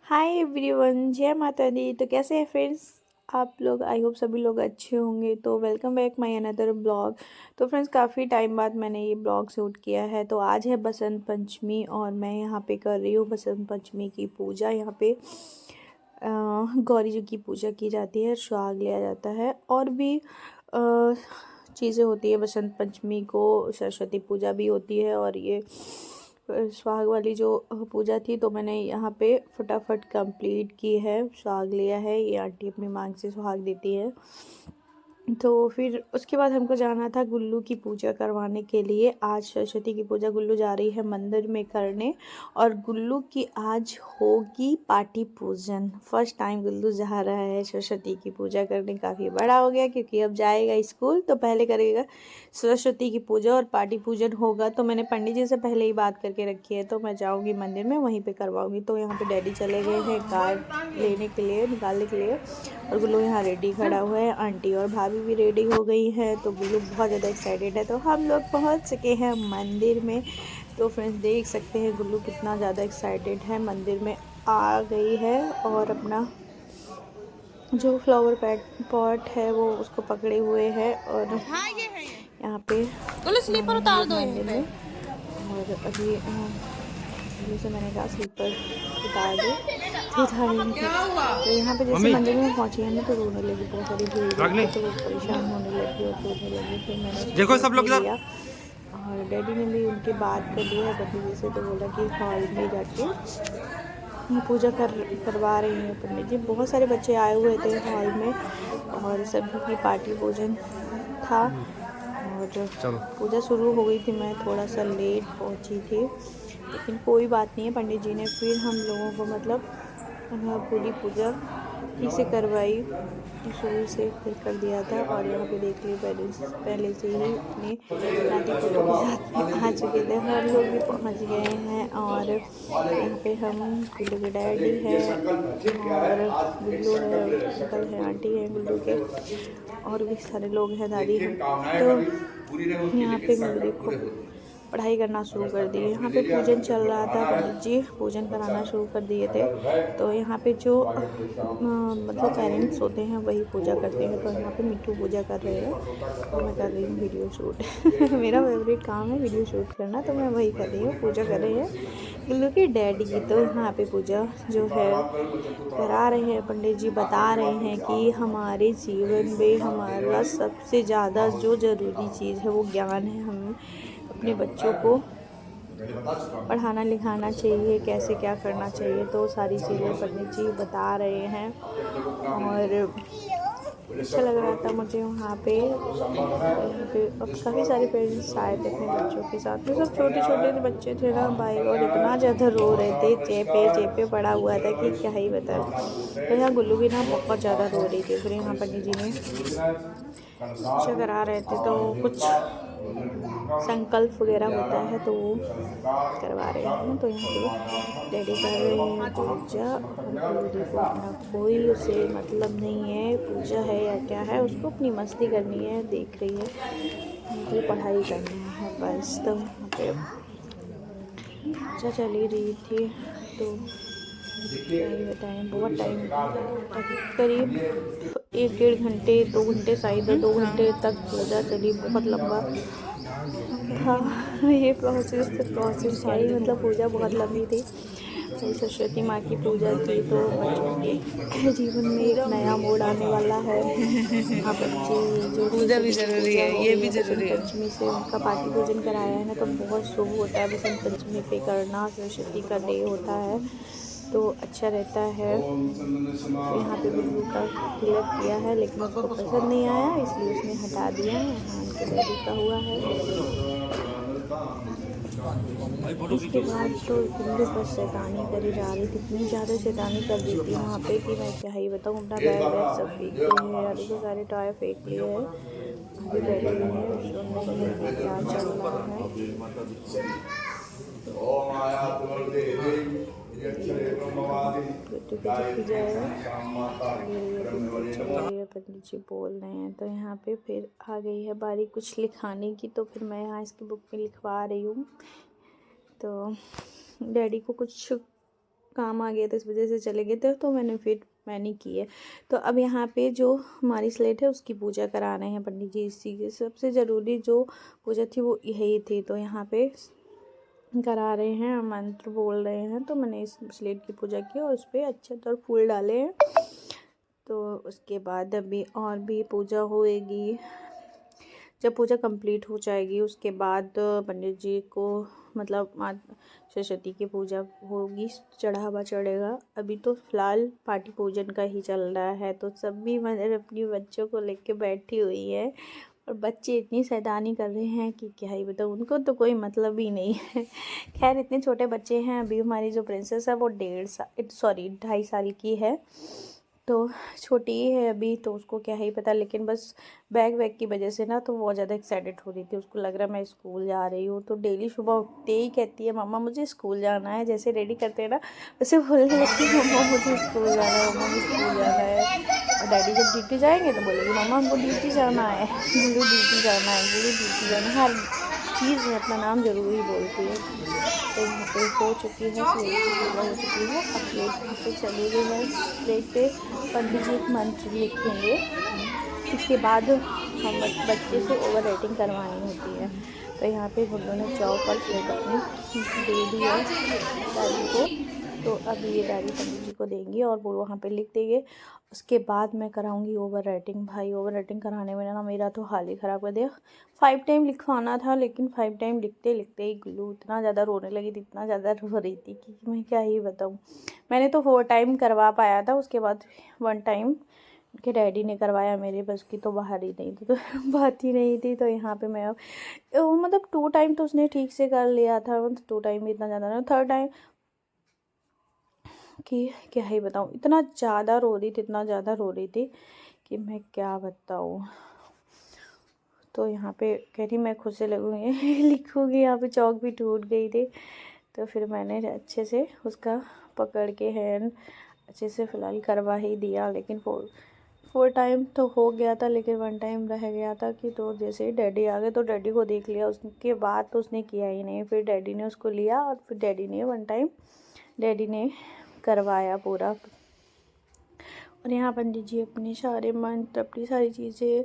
Hi everyone, जय माता दी। तो कैसे हैं फ्रेंड्स आप लोग? आई होप सभी लोग अच्छे होंगे। तो welcome back my another blog. तो फ्रेंड्स काफ़ी टाइम बाद मैंने ये ब्लॉग शूट किया है। तो आज है बसंत पंचमी और मैं यहाँ पे कर रही हूँ बसंत पंचमी की पूजा। यहाँ पे गौरी जी की पूजा की जाती है, सुहाग लिया जाता है और भी चीज़ें होती है। बसंत पंचमी को सरस्वती पूजा भी होती है और ये सुहाग वाली जो पूजा थी तो मैंने यहाँ पे फटाफट कंप्लीट की है, सुहाग लिया है। ये आंटी अपनी मांग से सुहाग देती है। तो फिर उसके बाद हमको जाना था गुल्लू की पूजा करवाने के लिए। आज सरस्वती की पूजा गुल्लू जा रही है मंदिर में करने और गुल्लू की आज होगी पाटी पूजन। फर्स्ट टाइम गुल्लू जा रहा है सरस्वती की पूजा करने। काफ़ी बड़ा हो गया क्योंकि अब जाएगा स्कूल, तो पहले करेगा सरस्वती की पूजा और पाटी पूजन होगा। तो मैंने पंडित जी से पहले ही बात करके रखी है, तो मैं जाऊँगी मंदिर में, वहीं पर करवाऊँगी। तो यहाँ पर डैडी चले गए हैं कार लेने के लिए, निकालने के लिए, और गुल्लू यहाँ रेडी खड़ा हुआ है। आंटी और भाभी भी रेडी हो गई हैं। तो गुल्लू बहुत ज़्यादा एक्साइटेड है। तो हम लोग पहुँच चुके हैं मंदिर में। तो फ्रेंड्स देख सकते हैं गुल्लू कितना ज़्यादा एक्साइटेड है। मंदिर में आ गई है और अपना जो फ्लावर पॉट है वो उसको पकड़े हुए है और यहाँ पे स्लीपर हम उतार लोग दो यहीं मंदिर पे। में। और अभी जैसे मैंने कहा स्लीपर उतार दो, तो उतारेंगे। तो यहाँ पे जैसे मंदिर में पहुँची है ना तो रोने लगी, बहुत सारी भीड़ देख के तो वो परेशान होने लगी और रोने लगी। फिर मैंने उसको देखो सब देख लोग भी इधर। लिया और डैडी ने भी उनकी बात कर ली है पंडित जी से। तो बोला कि हॉल में जाके पूजा करवा रही हैं पंडित जी। बहुत सारे बच्चे आए हुए थे हॉल में और सभी की पार्टी भोजन था और चलो पूजा शुरू हो गई थी। मैं थोड़ा सा लेट पहुंची थी, लेकिन कोई बात नहीं है। पंडित जी ने फिर हम लोगों को मतलब पूरी पूजा ठीक से करवाई, शुरू से फिर कर दिया था। और यहाँ पे देख ली पहले से ही अपने नाती पोतों के साथ में आ चुके थे। हम लोग भी पहुँच गए हैं और यहाँ पे हम गुल्लू के डैडी है और गुल्लू है, अंकल है, आंटी है गुल्लू के, और भी सारे लोग हैं, दादी हैं। तो यहाँ पे गुल्लू देखो पढ़ाई करना शुरू कर दी। यहाँ पे पूजन चल रहा था, पंडित जी पूजन कराना शुरू कर दिए थे। तो यहाँ पे जो मतलब पेरेंट्स होते हैं वही पूजा करते हैं। तो यहाँ पे मिट्टू पूजा कर रहे हैं और मैं कर रही हूँ वीडियो शूट। मेरा फेवरेट काम है वीडियो शूट करना, तो मैं वही कर रही हूँ। पूजा कर रहे हैं गुल्लू के डैडी की। तो यहाँ पे पूजा जो है करा रहे हैं पंडित जी, बता रहे हैं कि हमारे जीवन में हमारा सबसे ज़्यादा जो ज़रूरी चीज़ है वो ज्ञान है। हम अपने बच्चों को पढ़ाना लिखाना चाहिए, कैसे क्या करना चाहिए। तो सारी चीज़ें पंडित जी बता रहे हैं और अच्छा लग रहा था मुझे वहाँ पे। यहाँ पे अब काफ़ी सारे पेरेंट्स आए थे अपने बच्चों के साथ में। सब छोटे छोटे बच्चे थे ना भाई, और इतना ज़्यादा रो रहे थे, चेपे पड़ा हुआ था कि क्या ही बताएं। तो यहाँ गुल्लू भी ना बहुत ज़्यादा रो रही थी। फिर यहाँ पंडित जी ने पूजा करा रहे थे तो कुछ संकल्प वगैरह होता है तो वो करवा रहे हैं। तो यहाँ पे डैडी कर रहे हैं पूजा और गुल्लू देखो अपना कोई उसे मतलब नहीं है पूजा है या क्या है, उसको अपनी मस्ती करनी है, देख रही है मुझे पढ़ाई करना है बस। तो यहाँ पे पूजा चली रही थी तो क्या ही बताएं, बहुत टाइम करीब 1-1.5 घंटे 2 घंटे, शायद 2 घंटे तक पूजा चली। बहुत लंबा था ये प्रोसेस। तो प्रोसेस क्या ही मतलब, पूजा बहुत लंबी थी। वही सरस्वती माँ की पूजा थी तो बच्चों के जीवन में एक नया मोड़ आने वाला है। हाँ बच्चे जो पूजा भी सरस्वती की जरूरी पूजा है, हो ये गई भी है बसंत जरूरी है। पंचमी से, उनका पाठी पूजन कराया है ना तो बहुत शुभ होता है। बसंत पंचमी पे करना सरस्वती का डे होता है तो अच्छा रहता है। तो यहाँ पे गुल्लू का तिलक किया है लेकिन उसको पसंद नहीं आया, इसलिए उसने हटा दिया। यहाँ उनके डैडी का हुआ है। इसके बाद तो गुल्लू बस शैतानी करे जा रही थी, इतनी ज़्यादा शैतानी कर दी थी वहाँ पे कि मैं क्या ही बताऊँ। अपना बैग वैग सब फेंक दिए हैं, आदि को सारे टॉय फेंक लिए हैं। आगे बैठी हुई है, सुन रही है कि क्या चल रहा है। बेटू की जब पूजा है चली रही है, दिन भर चली रही है, पंडित जी बोल रहे हैं। तो यहाँ पे फिर आ गई है बारी कुछ लिखाने की, तो फिर मैं यहाँ इसकी बुक में लिखवा रही हूँ। तो डैडी को कुछ काम आ गया था, इस वजह से चले गए थे, तो मैंने की है। तो अब यहाँ पे जो हमारी स्लेट है उसकी पूजा करा रहे हैं पंडित जी। इसी की सबसे ज़रूरी जो पूजा थी वो यही थी, तो यहाँ पे करा रहे हैं, मंत्र बोल रहे हैं। तो मैंने इस स्लेट की पूजा की और उस पर अच्छे और फूल डाले हैं। तो उसके बाद अभी और भी पूजा होएगी। जब पूजा कंप्लीट हो जाएगी उसके बाद पंडित जी को मतलब माता सरस्वती की पूजा होगी, चढ़ावा चढ़ेगा। अभी तो फ़िलहाल पाठी पूजन का ही चल रहा है, तो सभी मतलब अपनी बच्चों को लेके बैठी हुई है। और बच्चे इतनी शैतानी कर रहे हैं कि क्या ही बताऊँ, उनको तो कोई मतलब ही नहीं है। खैर इतने छोटे बच्चे हैं। अभी हमारी जो प्रिंसेस है वो 2.5 साल की है, तो छोटी ही है अभी, तो उसको क्या ही पता। लेकिन बस बैग की वजह से ना तो बहुत ज़्यादा एक्साइटेड हो रही थी। उसको लग रहा है मैं स्कूल जा रही हूँ, तो डेली सुबह उठते ही कहती है मम्मा मुझे स्कूल जाना है। जैसे रेडी करते हैं ना वैसे बोलने लगती है मम्मा मुझे स्कूल जाना है, मम्मा मुझे स्कूल जाना है। और डैडी जब ड्यूटी जाएंगे तो बोलेगी मम्मा हमको ड्यूटी जाना है, गुरु ड्यूटी जाना है, गुरु ड्यूटी जाना है। हर चीज़ में अपना नाम ज़रूरी बोलती है। तो यहाँ पे हो चुकी है, स्लेट की पूजा हो चुकी है। अब स्लेट यहाँ पे चली गई है। स्लेट पे पंडित जी एक मंत्र लिखेंगे, इसके बाद हम बच्चे से ओवर राइटिंग करवानी होती है। तो यहाँ पे गुड्डू ने चौक और स्लेट अपनी दे दी है दादी को। तो अभी ये दादी पंडित जी को देंगी और वो वहाँ पे लिख देंगे। उसके बाद मैं कराऊंगी ओवर राइटिंग। भाई ओवर राइटिंग कराने में ना मेरा तो हाल ही ख़राब कर दिया। 5 टाइम लिखवाना था, लेकिन 5 टाइम लिखते लिखते ही गुल्लू इतना ज़्यादा रोने लगी थी, इतना ज़्यादा रो रही थी कि मैं क्या ही बताऊँ। मैंने तो 4 टाइम करवा पाया था, उसके बाद 1 टाइम उनके डैडी ने करवाया। मेरे बस की तो बाहर ही नहीं थी, तो बात ही नहीं थी। तो यहाँ पे मैं मतलब 2 टाइम तो उसने ठीक से कर लिया था, 2 टाइम भी इतना ज़्यादा ना। 3rd टाइम कि क्या ही बताऊँ, इतना ज़्यादा रो रही थी, इतना ज़्यादा रो रही थी कि मैं क्या बताऊँ। तो यहाँ पे कह रही मैं खुद से लगूँगी लिखूँगी। यहाँ पे चौक भी टूट गई थी, तो फिर मैंने अच्छे से उसका पकड़ के हैंड अच्छे से फ़िलहाल करवा ही दिया। लेकिन 4 टाइम तो हो गया था, लेकिन 1 टाइम रह गया था कि तो जैसे ही डैडी आ गए तो डैडी को देख लिया। उसके बाद तो उसने किया ही नहीं। फिर डैडी ने उसको लिया और फिर डैडी ने 1 टाइम डैडी ने करवाया पूरा। और यहाँ पंडित जी अपने सारे मंत्र अपनी सारी चीज़ें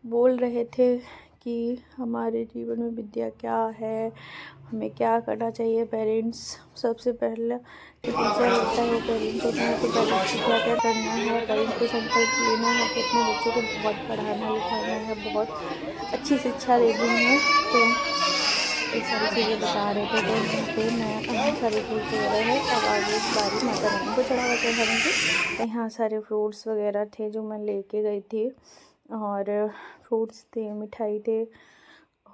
बोल रहे थे कि हमारे जीवन में विद्या क्या है, हमें क्या करना चाहिए। पेरेंट्स सबसे पहले टीचर होता है, वो पेरेंट्स होता है। तो पेरेंट्स को क्या क्या करना है, पेरेंट्स को संकल्प लेना है कि अपने बच्चों को बहुत पढ़ाना लिखाना है, बहुत अच्छी शिक्षा देनी है। तो ये सारी चीज़ें बता रहे थे। तो यहाँ पे मैं सारे फ्रूट्स वगैरह है। अब आगे बारी माता रानी को चढ़ावा चढ़ाने की। तो यहाँ सारे फ्रूट्स वगैरह थे जो मैं लेके गई थी, और फ्रूट्स थे, मिठाई थे,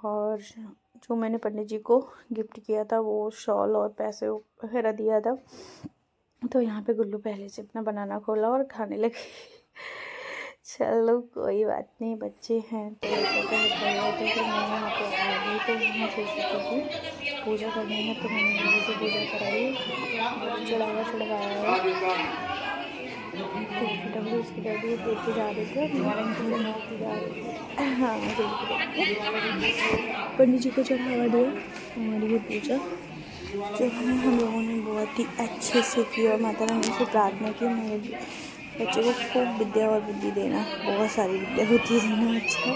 और जो मैंने पंडित जी को गिफ्ट किया था वो शॉल और पैसे वगैरह दिया था। तो यहाँ पे गुल्लू पहले से अपना बनाना खोला और खाने लगी। चलो कोई बात नहीं, बच्चे हैं तो ऐसा तो होता ही है। तो फिर मैं यहाँ पे आ गई, तो यहाँ सरस्वती की पूजा करनी है। तो मैंने गुल्लू से पूजा कराई, चढ़ावा चढ़वाया है। तो फटाफट उसके डैडी लेके जा रहे थे, नारायण जी लेके जा रहे थे। हाँ पंडित जी को चढ़ावा दिया और ये पूजा जो है हम लोगों ने बहुत ही अच्छे से की। और माता रानी से प्रार्थना की मेरे बच्चे को खूब विद्या और बुद्धि देना, बहुत सारी विद्या बुद्धि देना, अच्छा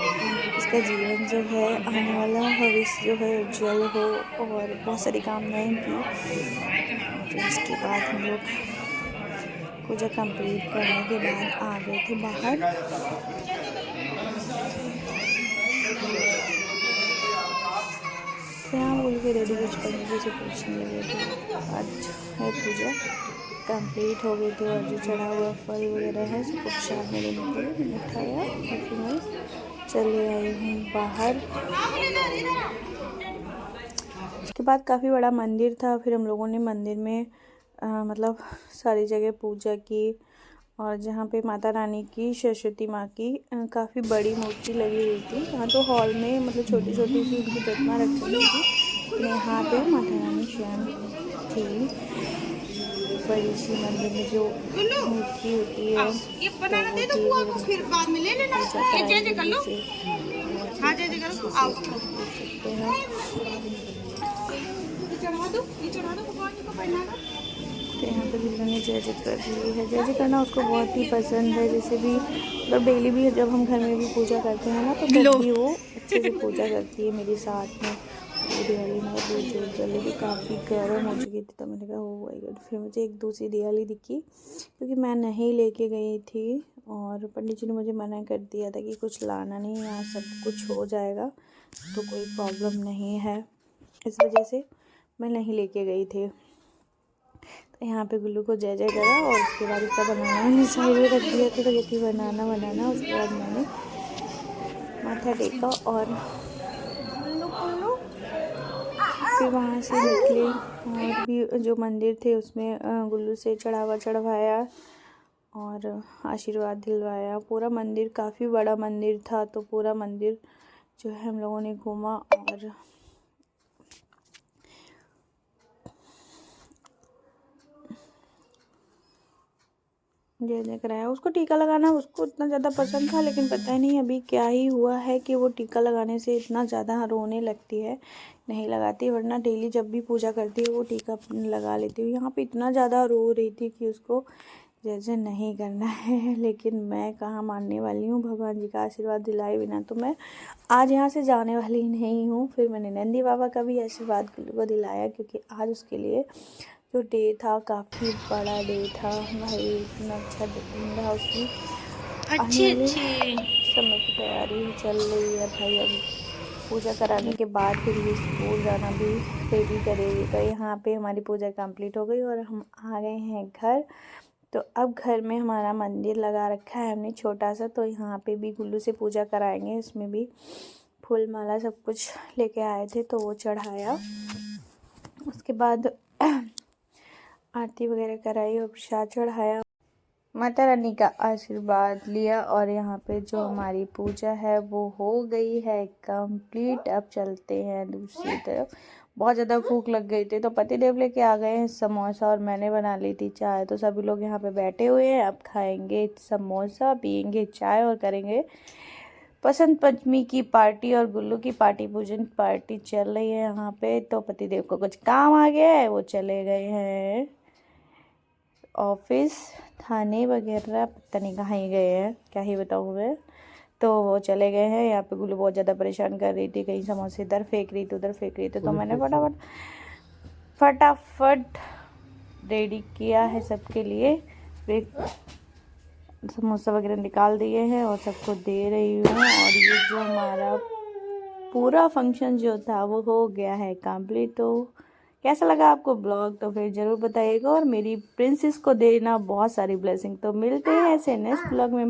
इसका जीवन जो है आने वाला भविष्य जो है उज्जवल हो, और बहुत सारी कामनाएं की। तो इसके बाद हम लोग पूजा कंप्लीट करने के बाद आ गए थे बाहर। तो यहाँ बोल के रेडी कुछ पंडित जी से पूछने लगे थे। आज है पूजा कंप्लीट हो गई थी, और जो चढ़ा हुआ फल वगैरह है सब प्रसाद में देने के लिए मैंने उठाया और फिर मैं चले आई हूँ बाहर। उसके बाद काफ़ी बड़ा मंदिर था, फिर हम लोगों ने मंदिर में मतलब सारी जगह पूजा की। और जहाँ पे माता रानी की सरस्वती माँ की काफ़ी बड़ी मूर्ति लगी हुई थी। यहाँ तो हॉल में मतलब छोटी छोटी सी उनकी प्रतिमा रखी हुई थी, लेकिन यहाँ पे माता रानी स्वयं थी। बड़ी सी मंदिर में जो मूर्ति होती है तो वो फिर बाद में ले लेना, ये कर लो। हाँ सकते हैं। चढ़ा दो भगवान को पहना दो। तो यहाँ पे गुल्लू ने जय जय कर ली है। जय जय करना उसको बहुत ही पसंद है। जैसे भी मतलब डेली भी जब हम घर में भी पूजा करते हैं ना तो तब भी वो अच्छे से पूजा करती है मेरे साथ में। वो दिवाली में वो जो जली थी काफ़ी गर्म हो चुकी थी, तो मैंने कहा हो माय गॉड। फिर मुझे एक दूसरी दिवाली दिखी क्योंकि मैं नहीं लेके गई थी और पंडित जी ने मुझे मना कर दिया था कि कुछ लाना नहीं, यहाँ सब कुछ हो जाएगा तो कोई प्रॉब्लम नहीं है, इस वजह से मैं नहीं लेके गई थी। तो यहाँ पे गुल्लू को जय जय करा और उसके बाद उसका बनाना मैंने साइड में रख दिया था। तो ये थी बनाना। उसके बाद मैंने माथा टेका और फिर वहाँ से निकले और भी जो मंदिर थे उसमें गुल्लू से चढ़ावा चढ़वाया और आशीर्वाद दिलवाया। पूरा मंदिर काफ़ी बड़ा मंदिर था, तो पूरा मंदिर जो है हम लोगों ने घूमा और जय जय कराया। उसको टीका लगाना उसको इतना ज़्यादा पसंद था, लेकिन पता नहीं अभी क्या ही हुआ है कि वो टीका लगाने से इतना ज़्यादा रोने लगती है, नहीं लगाती। वरना डेली जब भी पूजा करती है वो टीका लगा लेती है। यहाँ पे इतना ज़्यादा रो रही थी कि उसको जय जय नहीं करना है, लेकिन मैं कहाँ मानने वाली हूँ। भगवान जी का आशीर्वाद दिलाए बिना तो मैं आज यहाँ से जाने वाली नहीं हूँ। फिर मैंने नंदी बाबा का भी आशीर्वाद गुल्लू को दिलाया, क्योंकि आज उसके लिए जो डे था काफ़ी बड़ा डे था भाई। इतना अच्छा दिन था उसकी। आने वाले समय की तैयारी चल रही है भाई। अब पूजा कराने के बाद फिर ये स्कूल जाना भी रेडी करेगी। तो यहाँ पे हमारी पूजा कंप्लीट हो गई और हम आ गए हैं घर। तो अब घर में हमारा मंदिर लगा रखा है हमने छोटा सा, तो यहाँ पे भी गुल्लू से पूजा कराएंगे। इसमें भी फूल माला सब कुछ लेके आए थे तो वो चढ़ाया। उसके बाद आरती वगैरह कराई और प्रसाद चढ़ाया, माता रानी का आशीर्वाद लिया और यहाँ पे जो हमारी पूजा है वो हो गई है कंप्लीट। अब चलते हैं दूसरी तरफ। बहुत ज़्यादा भूख लग गई थी तो पतिदेव लेके आ गए हैं समोसा और मैंने बना ली थी चाय। तो सभी लोग यहाँ पे बैठे हुए हैं, अब खाएंगे समोसा, पियेंगे चाय और करेंगे बसंत पंचमी की पार्टी। और गुल्लू की पार्टी पूजन पार्टी चल रही है यहाँ पे। तो पतिदेव को कुछ काम आ गया है, वो चले गए हैं ऑफिस, थाने वगैरह, पता नहीं कहाँ ही गए हैं, क्या ही बताऊँ मैं। तो वो चले गए हैं। यहाँ पे गुल्लू बहुत ज़्यादा परेशान कर रही थी, कहीं समोसे इधर फेंक रही थी उधर फेंक रही थी। तो मैंने फटाफट रेडी किया है सबके लिए। फिर समोसा वगैरह निकाल दिए हैं और सबको दे रही हूँ। और ये जो हमारा पूरा फंक्शन जो था वो हो गया है कंप्लीट। तो कैसा लगा आपको ब्लॉग तो फिर ज़रूर बताइएगा और मेरी प्रिंसेस को देना बहुत सारी ब्लेसिंग। तो मिलते हैं ऐसे नेक्स्ट ब्लॉग में।